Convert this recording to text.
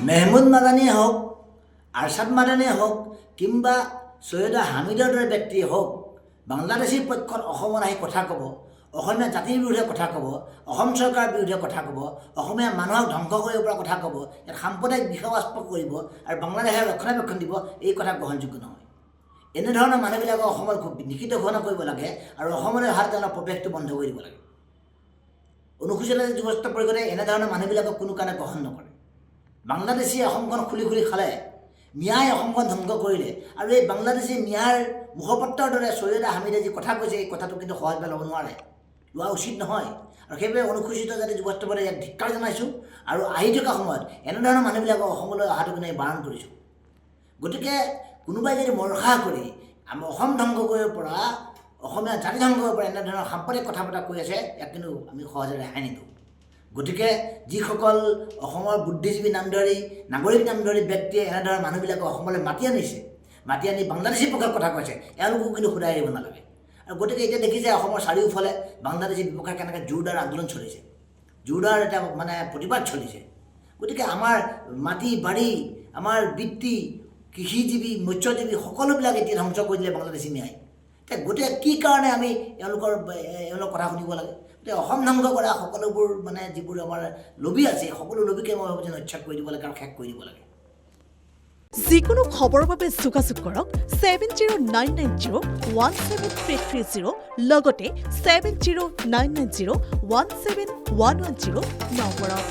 মেহমুদ মাদানীয়ে হওক, আৰছাদ মাদানীয়ে হওক, কিংবা সৈয়দা হামিদৰ দৰে ব্যক্তিয়ে হওক, বাংলাদেশীৰ পক্ষত অসমত আহি কথা ক'ব, অসমীয়া জাতিৰ বিৰুদ্ধে কথা ক'ব, অসম চৰকাৰৰ বিৰুদ্ধে কথা ক'ব, অসমীয়া মানুহক ধ্বংস কৰিব পৰা কথা ক'ব, ইয়াত সাম্প্ৰদায়িক বিষয়বস্পদ কৰিব আৰু বাংলাদেশে ৰক্ষণাবেক্ষণ দিব, এই কথা গ্ৰহণযোগ্য নহয়। এনেধৰণৰ মানুহবিলাকক অসমত খুব নিষিদ্ধ ঘোষণা কৰিব লাগে আৰু অসমলৈ অহা তেওঁলোকৰ প্ৰৱেশটো বন্ধ কৰি দিব লাগে। অনুসূচিত যুৱস্ত পৰিষদে এনেধৰণৰ মানুহবিলাকক কোনো কাৰণে গ্ৰহণ নকৰে। বাংলাদেশী অসমখন খুলি খুলি খালে, মিয়াই অসমখন ধ্বংস কৰিলে আৰু এই বাংলাদেশী মিয়াৰ মুখপত্ৰৰ দৰে সৈয়দা হামিদে যি কথা কৈছে এই কথাটো কিন্তু সহজভাৱে ল'ব নোৱাৰে, লোৱা উচিত নহয়। আৰু সেইবাবে অনুসূচিত জাতি যুৱস্ত পৰিষদে ইয়াক ধিক্কাৰ জনাইছোঁ আৰু আহি থকা সময়ত এনেধৰণৰ মানুহবিলাকক অসমলৈ অহাটো কিন্তু বাৰণ কৰিছোঁ। গতিকে কোনোবাই যদি মৰসা কৰি অসম ধ্বংস কৰিব পৰা, অসমীয়া জাতি ধ্বংস কৰিব পৰা এনেধৰণৰ সাম্প্ৰদায়িক কথা বতৰা কৈ আছে, ইয়াক কিন্তু আমি সহজে ৰেহাই নিদিওঁ। গতিকে যিসকল অসমৰ বুদ্ধিজীৱী নামধাৰী, নাগৰিক নামধাৰী ব্যক্তিয়ে এনেধৰণৰ মানুহবিলাকক অসমলৈ মাতি আনিছে, মাতি আনি বাংলাদেশীৰ পক্ষত কথা কৈছে, এওঁলোকো কিন্তু সোধাই আহিব নালাগে। আৰু গতিকে এতিয়া দেখিছে অসমৰ চাৰিওফালে বাংলাদেশী বিপক্ষে কেনেকৈ জোৰদাৰ আন্দোলন চলিছে, জোৰদাৰ এটা প্ৰতিবাদ চলিছে। গতিকে আমাৰ মাটি বাৰী, আমাৰ বৃত্তি, কৃষিজীৱী, মৎস্যজীৱী সকলোবিলাক এতিয়া ধ্বংস কৰি দিলে বাংলাদেশী মিয়াই। এতিয়া গতিকে কি কাৰণে আমি এওঁলোকৰ কথা শুনিব লাগে? গতিকে অসম ধ্বংস কৰা সকলোবোৰ যিবোৰ আমাৰ লবি আছে, সকলো লবিকে মই ভাবোঁ যে উচ্ছেদ কৰি দিব লাগে আৰু শেষ কৰি দিব লাগে। যিকোনো খবৰৰ বাবে যোগাযোগ কৰক 7099017330 লগতে 7099017110 নম্বৰত।